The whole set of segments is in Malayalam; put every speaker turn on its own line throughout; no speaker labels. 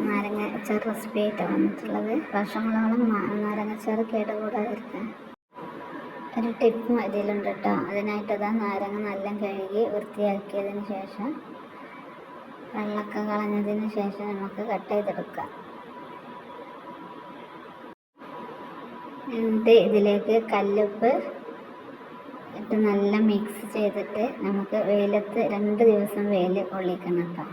നാരങ്ങ അച്ചാർ റെസിപ്പി ആയിട്ടാണ് വന്നിട്ടുള്ളത്. വർഷങ്ങളോളം നാരങ്ങ അച്ചാർ കേടുകൂടാതിരിക്കാൻ ഒരു ടിപ്പും ഇതിലുണ്ട് കേട്ടോ. അതിനായിട്ടതാ നാരങ്ങ നല്ല കഴുകി വൃത്തിയാക്കിയതിന് ശേഷം വെള്ളമൊക്കെ കളഞ്ഞതിന് ശേഷം നമുക്ക് കട്ട് ചെയ്തെടുക്കാം. എന്നിട്ട് ഇതിലേക്ക് കല്ലുപ്പ് ഇട്ട് നല്ല മിക്സ് ചെയ്തിട്ട് നമുക്ക് വെയിലത്ത് 2 ദിവസം വെയിൽ കൊള്ളിക്കണം കേട്ടോ.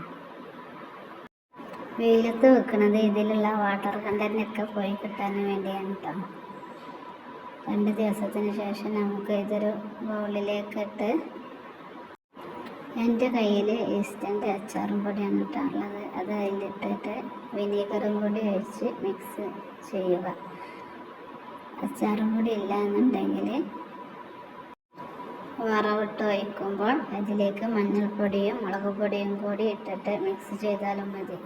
വെയിലത്ത് വെക്കണത് ഇതിലുള്ള വാട്ടർ കണ്ടൻറ്റൊക്കെ പോയി കിട്ടാൻ വേണ്ടിയാണ് കേട്ടോ. 2 ദിവസത്തിന് ശേഷം നമുക്ക് ഇതൊരു ബൗളിലേക്ക് ഇട്ട്, എൻ്റെ കയ്യിൽ ഈസ്റ്റൻ്റെ അച്ചാറും പൊടിയാണ് ഇട്ടുള്ളത്. അത് അതിലിട്ടിട്ട് വിനീഗറും കൂടി ഒഴിച്ച് മിക്സ് ചെയ്യുക. അച്ചാറും പൊടി ഇല്ല എന്നുണ്ടെങ്കിൽ വറവിട്ട് ഒഴിക്കുമ്പോൾ അതിലേക്ക് മഞ്ഞൾപ്പൊടിയും മുളക് പൊടിയും കൂടി ഇട്ടിട്ട് മിക്സ് ചെയ്താലും മതി.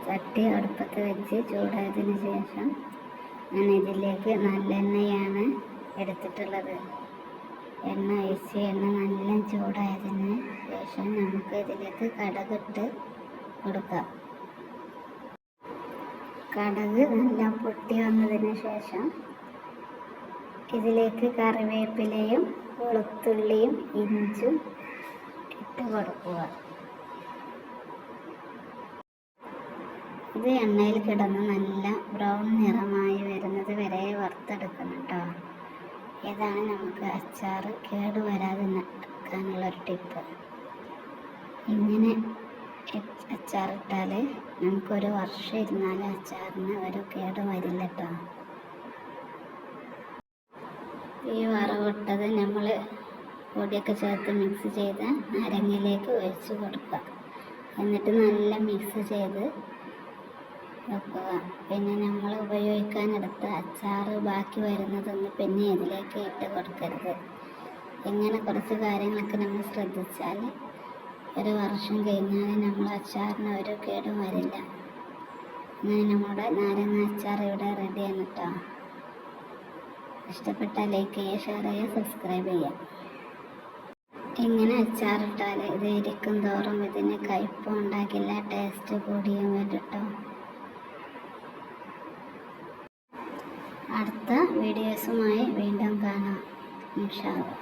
ചട്ടി അടുപ്പത്ത് വെച്ച് ചൂടായതിന് ശേഷം ഞാൻ ഇതിലേക്ക് നല്ലെണ്ണയാണ് എടുത്തിട്ടുള്ളത്. എണ്ണ ഒഴിച്ച് എണ്ണ നല്ല ചൂടായതിന് ശേഷം നമുക്ക് ഇതിലേക്ക് കടുകിട്ട് കൊടുക്കാം. കടുക് നല്ല പൊട്ടി വന്നതിന് ശേഷം ഇതിലേക്ക് കറിവേപ്പിലയും വെളുത്തുള്ളിയും ഇഞ്ചും ഇട്ട് കൊടുക്കുക. ഇത് എണ്ണയിൽ കിടന്ന് നല്ല ബ്രൗൺ നിറമായി വരുന്നത് വരെ വറുത്തെടുക്കണം കേട്ടോ. ഇതാണ് നമുക്ക് അച്ചാർ കേടുവരാതെ എടുക്കാനുള്ളൊരു ടിപ്പ്. ഇങ്ങനെ അച്ചാറിട്ടാൽ നമുക്കൊരു വർഷം ഇരുന്നാലും അച്ചാറിന് ഒരു കേട് വരില്ല കേട്ടോ. ഈ വറവിട്ടത് നമ്മൾ പൊടിയൊക്കെ ചേർത്ത് മിക്സ് ചെയ്ത് നാരങ്ങയിലേക്ക് ഒഴിച്ച് കൊടുക്കുക. എന്നിട്ട് നല്ല മിക്സ് ചെയ്ത് വെക്കുക. പിന്നെ നമ്മൾ ഉപയോഗിക്കാനെടുത്ത അച്ചാർ ബാക്കി വരുന്നതൊന്നും പിന്നെ ഇതിലേക്ക് ഇട്ട് കൊടുക്കരുത്. ഇങ്ങനെ കുറച്ച് കാര്യങ്ങളൊക്കെ നമ്മൾ ശ്രദ്ധിച്ചാൽ ഒരു വർഷം കഴിഞ്ഞാൽ നമ്മൾ അച്ചാറിന് ഒരു കേടും വരില്ല. അങ്ങനെ നമ്മുടെ നാരങ്ങ അച്ചാർ ഇവിടെ റെഡിയാണ് കേട്ടോ. ഇഷ്ടപ്പെട്ടാൽ ലൈക്ക് ചെയ്യുക, ഷെയർ ചെയ്യുക, സബ്സ്ക്രൈബ് ചെയ്യുക. ഇങ്ങനെ അച്ചാറിട്ടാൽ ഇത് ഇരിക്കും തോറും ഇതിന് കയ്പും ഉണ്ടാകില്ല, ടേസ്റ്റ് കൂടിയും വരും കേട്ടോ. അടുത്ത വീഡിയോസുമായി വീണ്ടും കാണാം ഇൻഷാ അല്ലാഹ്.